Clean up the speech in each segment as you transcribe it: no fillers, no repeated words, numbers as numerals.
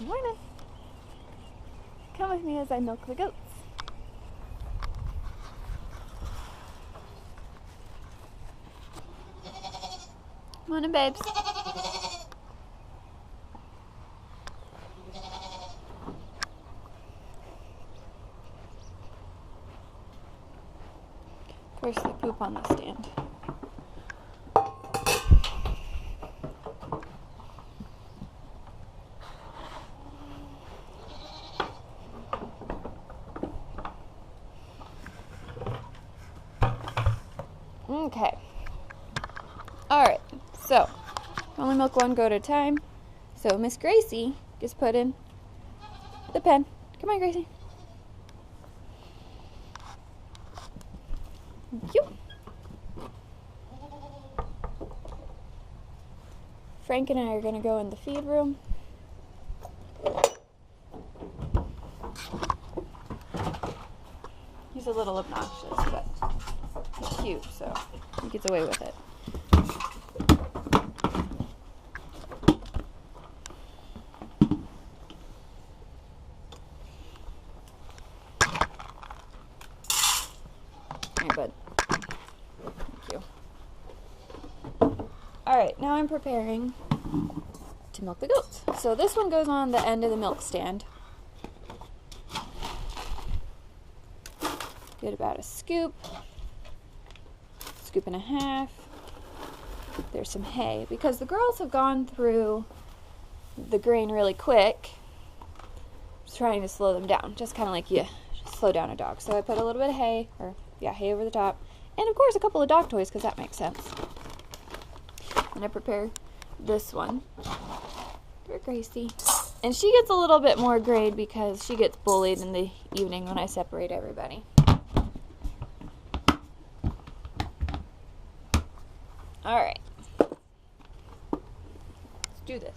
Morning. Come with me as I milk the goats. Morning, babes. Of course, they poop on the stand. Okay. Alright, so only milk one goat at a time. So Miss Gracie gets put in the pen. Come on, Gracie. Thank you. Frank and I are going to go in the feed room. He's a little obnoxious, but he's cute, so he gets away with it. Here, bud. Thank you. Alright, now I'm preparing to milk the goats. So this one goes on the end of the milk stand. Get about a scoop and a half. There's some hay because the girls have gone through the grain really quick. Just trying to slow them down, just kind of like you slow down a dog. So I put a little bit of hay, hay over the top, and of course a couple of dog toys because that makes sense. And I prepare this one for Gracie, and she gets a little bit more grade because she gets bullied in the evening when I separate everybody. All right, let's do this.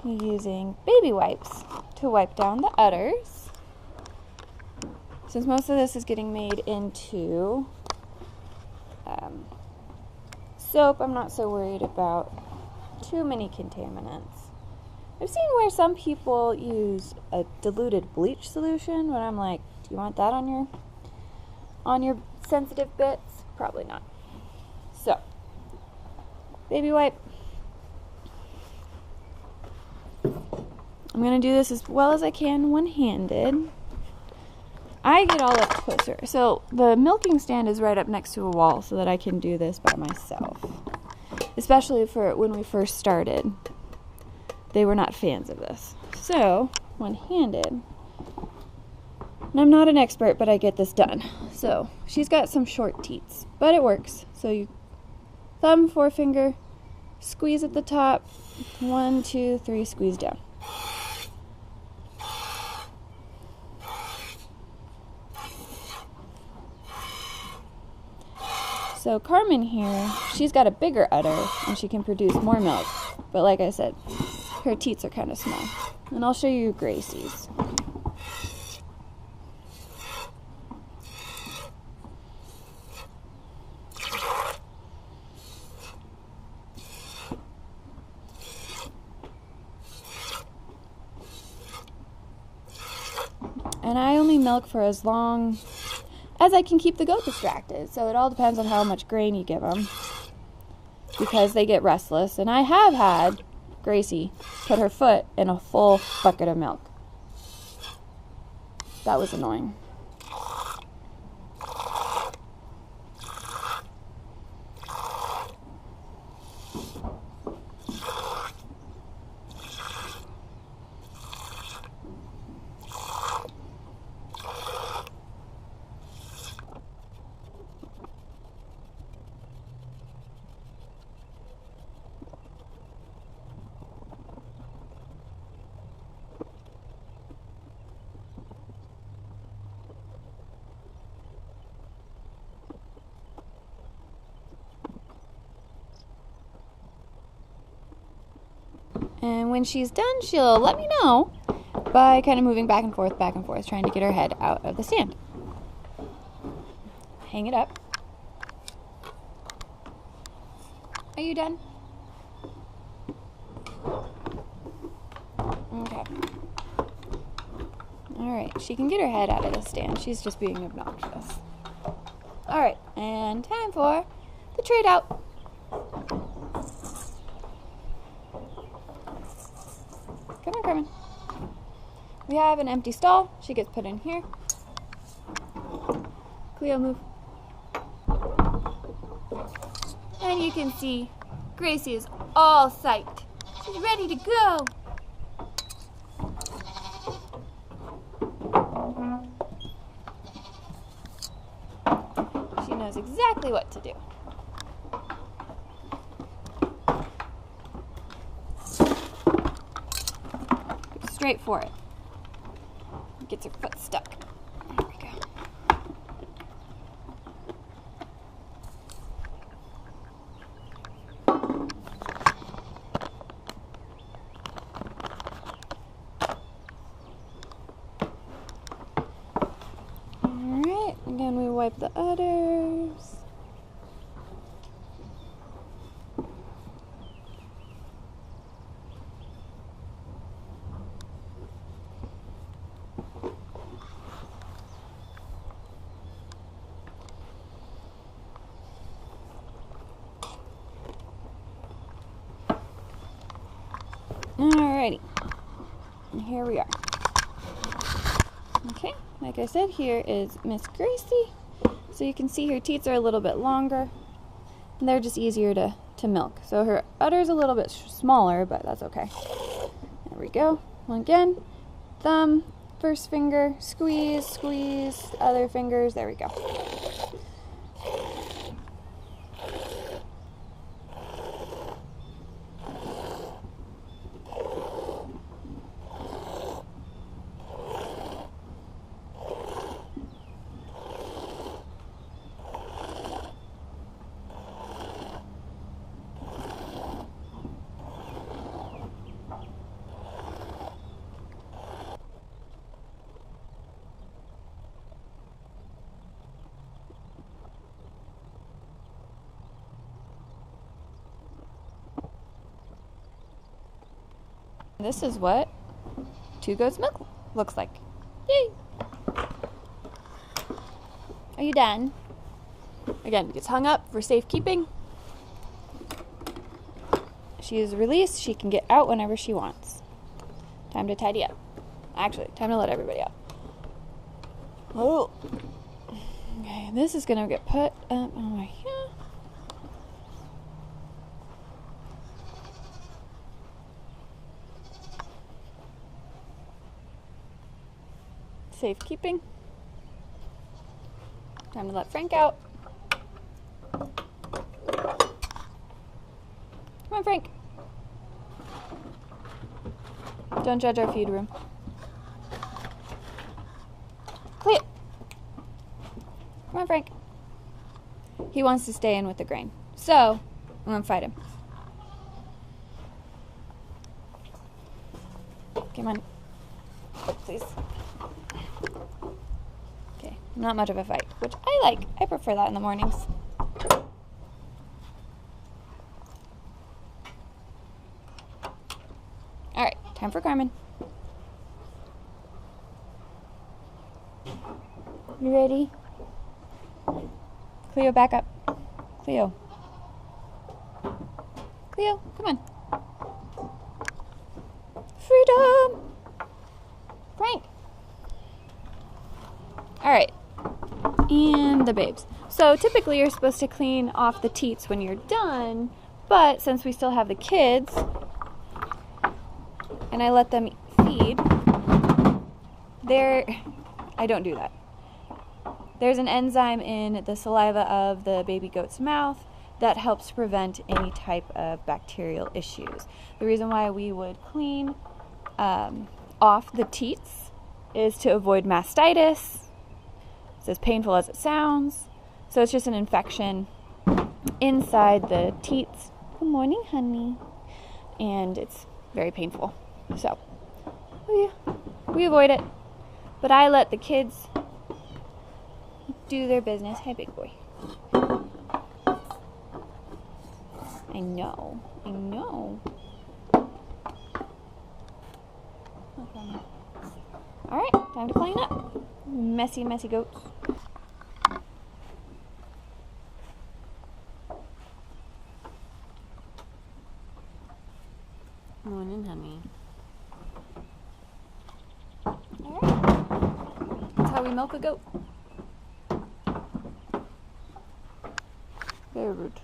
I'm using baby wipes to wipe down the udders. Since most of this is getting made into soap, I'm not so worried about too many contaminants. I've seen where some people use a diluted bleach solution, but I'm like, do you want that on your sensitive bits? Probably not. So, baby wipe. I'm going to do this as well as I can one-handed. I get all up closer. So the milking stand is right up next to a wall so that I can do this by myself. Especially for when we first started. They were not fans of this. So, one-handed. And I'm not an expert, but I get this done. So, she's got some short teats, but it works. So you thumb, forefinger, squeeze at the top. 1, 2, 3, squeeze down. So Carmen here, she's got a bigger udder and she can produce more milk. But like I said, her teats are kind of small. And I'll show you Gracie's. And I only milk for as long as I can keep the goat distracted. So it all depends on how much grain you give them, because they get restless. And I have had Gracie put her foot in a full bucket of milk. That was annoying. And when she's done, she'll let me know by kind of moving back and forth, trying to get her head out of the stand. Hang it up. Are you done? Okay. Alright, she can get her head out of the stand. She's just being obnoxious. Alright, and time for the trade out. Come on, Carmen. We have an empty stall. She gets put in here. Kleo, move. And you can see Gracie is all psyched. She's ready to go. She knows exactly what to do. Go straight for it. Gets her foot stuck. There we go. Alright, again we wipe the udders. Alrighty, and here we are. Okay, like I said, here is Miss Gracie. So you can see her teats are a little bit longer, and they're just easier to milk. So her udder's a little bit smaller, but that's okay. There we go. Well, again, thumb, first finger, squeeze, squeeze, other fingers, there we go. This is what 2 goats milk looks like. Yay! Are you done? Again, gets hung up for safekeeping. She is released. She can get out whenever she wants. Time to tidy up. Actually, time to let everybody out. Oh. Okay, this is going to get put up over here. Safekeeping. Time to let Frank out. Come on, Frank. Don't judge our feed room. Kleo. Come on, Frank. He wants to stay in with the grain. So, I'm going to fight him. Come on. Please. Okay, not much of a fight, which I like. I prefer that in the mornings. Alright, time for Carmen. You ready? Kleo, back up. Kleo. Kleo, come on. Freedom! Frank. Alright. And the babes. So typically you're supposed to clean off the teats when you're done, but since we still have the kids, and I let them feed, I don't do that. There's an enzyme in the saliva of the baby goat's mouth that helps prevent any type of bacterial issues. The reason why we would clean off the teats is to avoid mastitis. It's as painful as it sounds. So it's just an infection inside the teats. Good morning, honey. And it's very painful. So we avoid it. But I let the kids do their business. Hey, big boy. I know. Okay. Alright, time to clean up. Messy goats. Morning, honey. Alright. That's how we milk a goat. Very rude.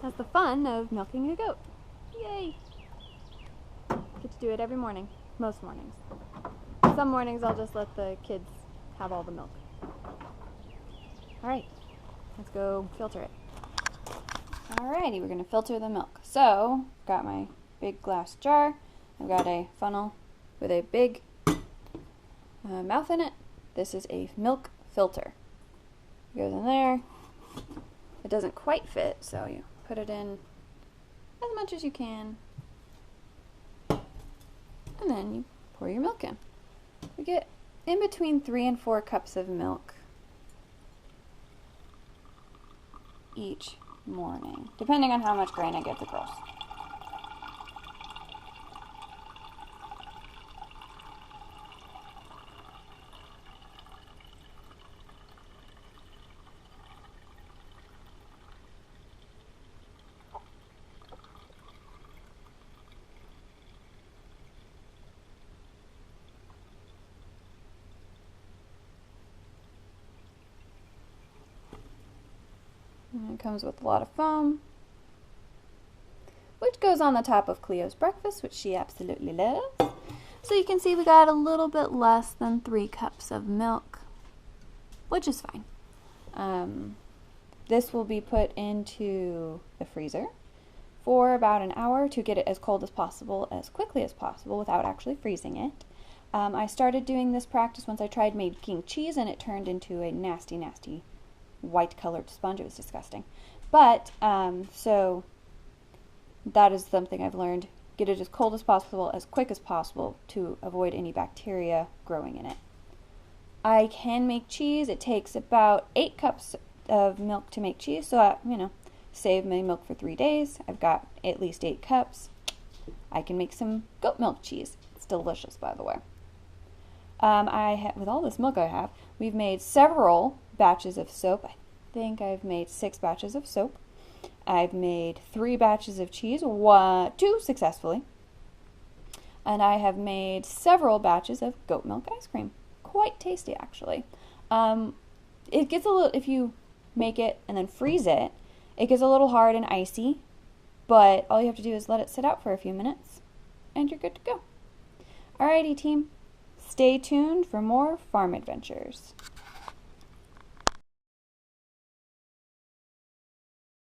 That's the fun of milking a goat. Yay! Get to do it every morning. Most mornings. Some mornings I'll just let the kids have all the milk. Alright, let's go filter it. Alrighty, we're going to filter the milk. So, got my big glass jar. I've got a funnel with a big mouth in it. This is a milk filter. It goes in there. It doesn't quite fit, so you put it in as much as you can. And then you pour your milk in. We get in between 3 and 4 cups of milk each morning, depending on how much grain I give the girls. And it comes with a lot of foam, which goes on the top of Kleo's breakfast, which she absolutely loves. So you can see we got a little bit less than 3 cups of milk, which is fine. This will be put into the freezer for about an hour to get it as cold as possible, as quickly as possible, without actually freezing it. I started doing this practice once I tried making cheese, and it turned into a nasty white colored sponge. It was disgusting. But so that is something I've learned. Get it as cold as possible, as quick as possible, to avoid any bacteria growing in it. I can make cheese. It takes about 8 cups of milk to make cheese, so I, save my milk for 3 days. I've got at least 8 cups. I can make some goat milk cheese. It's delicious, by the way. With all this milk I have, we've made several batches of soap. I think I've made 6 batches of soap. I've made 3 batches of cheese, 2 successfully. And I have made several batches of goat milk ice cream. Quite tasty, actually. It gets a little, if you make it and then freeze it, it gets a little hard and icy, but all you have to do is let it sit out for a few minutes, and you're good to go. Alrighty, team. Stay tuned for more farm adventures.